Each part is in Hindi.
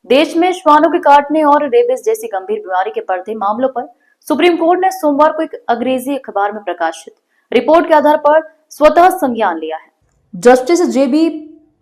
देश में श्वानों के काटने और रेबीज जैसी गंभीर बीमारी के बढ़ते मामलों पर सुप्रीम कोर्ट ने सोमवार को एक अंग्रेजी अखबार में प्रकाशित रिपोर्ट के आधार पर स्वतः संज्ञान लिया है। जस्टिस जेबी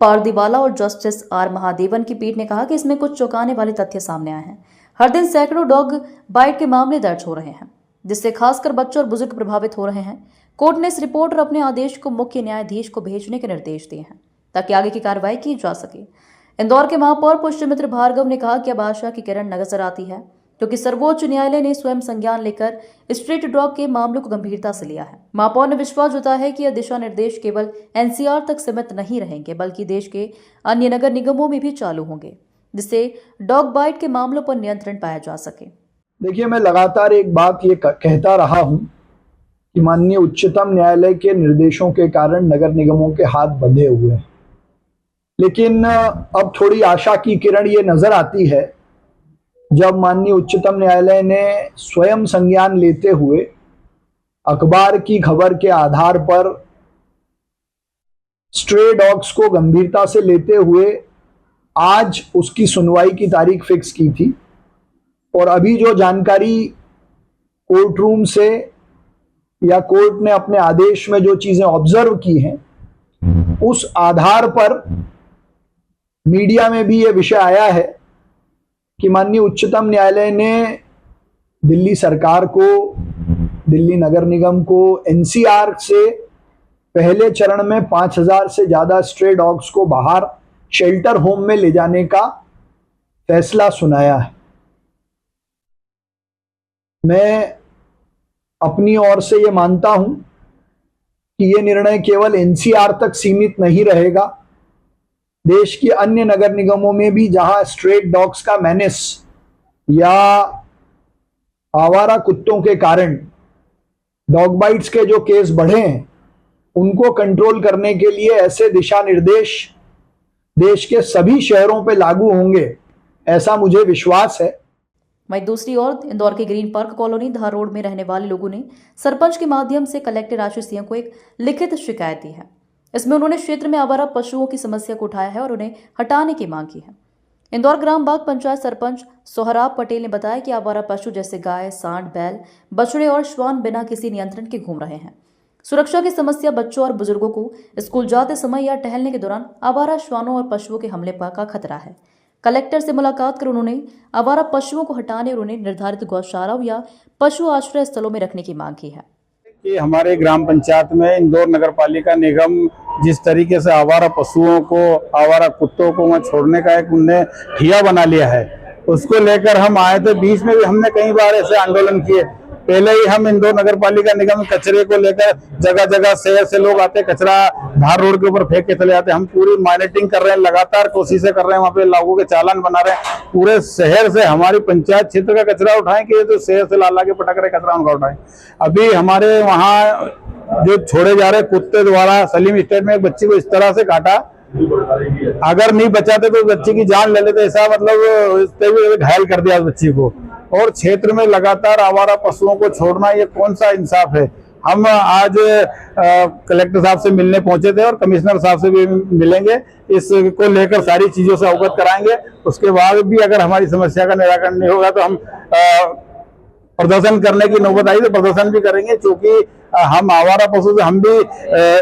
पारदीवाला और जस्टिस आर महादेवन की पीठ ने कहा कि इसमें कुछ चौंकाने वाले तथ्य सामने आए हैं। हर दिन सैकड़ों डॉग बाइट के मामले दर्ज हो रहे हैं, जिससे खासकर बच्चों और बुजुर्ग प्रभावित हो रहे हैं। कोर्ट ने इस रिपोर्ट और अपने आदेश को मुख्य न्यायाधीश को भेजने के निर्देश दिए हैं ताकि आगे की कार्रवाई की जा सके। इंदौर के महापौर पुष्यमित्र भार्गव ने कहा कि अब आशा की किरण नजर आती है, क्योंकि सर्वोच्च न्यायालय ने स्वयं संज्ञान लेकर स्ट्रीट डॉग के मामलों को गंभीरता से लिया है। महापौर ने विश्वास जताया है कि यह दिशा निर्देश केवल एनसीआर तक सीमित नहीं रहेंगे, बल्कि देश के अन्य नगर निगमों में भी चालू होंगे, जिससे डॉग बाइट के मामलों पर नियंत्रण पाया जा सके। देखिए, मैं लगातार एक बात ये कहता रहा हूं कि माननीय उच्चतम न्यायालय के निर्देशों के कारण नगर निगमों के हाथ बंधे हुए हैं, लेकिन अब थोड़ी आशा की किरण ये नजर आती है जब माननीय उच्चतम न्यायालय ने स्वयं संज्ञान लेते हुए अखबार की खबर के आधार पर स्ट्रे डॉग्स को गंभीरता से लेते हुए आज उसकी सुनवाई की तारीख फिक्स की थी। और अभी जो जानकारी कोर्ट रूम से या कोर्ट ने अपने आदेश में जो चीजें ऑब्जर्व की हैं, उस आधार पर मीडिया में भी ये विषय आया है कि माननीय उच्चतम न्यायालय ने दिल्ली सरकार को, दिल्ली नगर निगम को एनसीआर से पहले चरण में 5000 से ज्यादा स्ट्रे डॉग्स को बाहर शेल्टर होम में ले जाने का फैसला सुनाया है। मैं अपनी ओर से ये मानता हूं कि ये निर्णय केवल एनसीआर तक सीमित नहीं रहेगा। देश के अन्य नगर निगमों में भी जहां स्ट्रेट डॉग्स का मेनेस या आवारा कुत्तों के कारण डॉग बाइट्स के जो केस बढ़े हैं, उनको कंट्रोल करने के लिए ऐसे दिशा निर्देश देश के सभी शहरों पे लागू होंगे, ऐसा मुझे विश्वास है। वहीं दूसरी ओर इंदौर के ग्रीन पार्क कॉलोनी धार रोड में रहने वाले लोगों ने सरपंच के माध्यम से कलेक्टर आशीष सिंह को एक लिखित शिकायत दी है। इसमें उन्होंने क्षेत्र में आवारा पशुओं की समस्या को उठाया है और उन्हें हटाने की मांग की है। इंदौर ग्राम बाग पंचायत सरपंच सोहराब पटेल ने बताया कि आवारा पशु जैसे गाय, सांड, बैल, बछड़े और श्वान बिना किसी नियंत्रण के घूम रहे हैं। सुरक्षा की समस्या बच्चों और बुजुर्गों को स्कूल जाते समय या टहलने के दौरान आवारा श्वानों और पशुओं के हमले का खतरा है। कलेक्टर से मुलाकात कर उन्होंने आवारा पशुओं को हटाने और उन्हें निर्धारित गौशालाओं या पशु आश्रय स्थलों में रखने की मांग की है। कि हमारे ग्राम पंचायत में इंदौर नगर पालिका निगम जिस तरीके से आवारा पशुओं को, आवारा कुत्तों को वहाँ छोड़ने का एक उनने ठिया बना लिया है, उसको लेकर हम आए थे। बीच में भी हमने कई बार ऐसे आंदोलन किए। पहले ही हम इंदौर नगर पालिका निगम कचरे को लेकर जगह जगह शहर से लोग आते, कचरा धार रोड के ऊपर फेंक के चले जाते। हम पूरी मॉनिटरिंग कर रहे हैं, लगातार कोशिशें कर रहे हैं, वहाँ पे लोगों के चालान बना रहे हैं। पूरे शहर से हमारी पंचायत क्षेत्र का कचरा उठाएं कि तो शहर से ला के पटक रहे कचरा उनका उठाएं। अभी हमारे वहाँ जो छोड़े जा रहे कुत्ते द्वारा सलीम स्टेट में एक बच्ची को इस तरह से काटा, अगर नहीं बचाते तो बच्ची की जान ले लेते, ऐसा मतलब घायल कर दिया उस बच्ची को। और क्षेत्र में लगातार आवारा पशुओं को छोड़ना ये कौन सा इंसाफ है। हम आज कलेक्टर साहब से मिलने पहुंचे थे और कमिश्नर साहब से भी मिलेंगे, इसको लेकर सारी चीजों से अवगत कराएंगे। उसके बाद भी अगर हमारी समस्या का निराकरण नहीं होगा तो हम प्रदर्शन करने की नौबत आई तो प्रदर्शन भी करेंगे, क्योंकि हम आवारा पशु से हम भी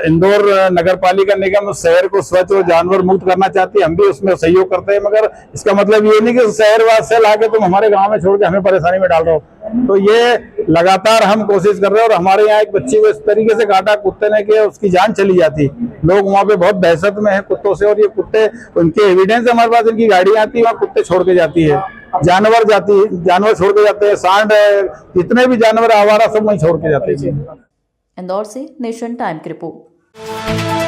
इंदौर नगर पालिका निगम शहर को स्वच्छ और जानवर मुक्त करना चाहती है, हम भी उसमें सहयोग करते हैं। मगर इसका मतलब ये नहीं कि शहर से लाके तुम हमारे गांव में छोड़ के हमें परेशानी में डाल रहे हो। तो ये लगातार हम कोशिश कर रहे हैं। और हमारे यहाँ एक बच्ची को इस तरीके से काटा कुत्ते ने कि उसकी जान चली जाती। लोग वहाँ पे बहुत दहशत में है कुत्तों से, और ये कुत्ते उनके एविडेंस हमारे पास, इनकी गाड़ी आती है वहाँ कुत्ते छोड़ के जाती है, जानवर छोड़ के जाते हैं, सांड जितने भी जानवर आवारा सब वहीं छोड़ के जाते हैं। इंदौर से नेशन टाइम की रिपोर्ट।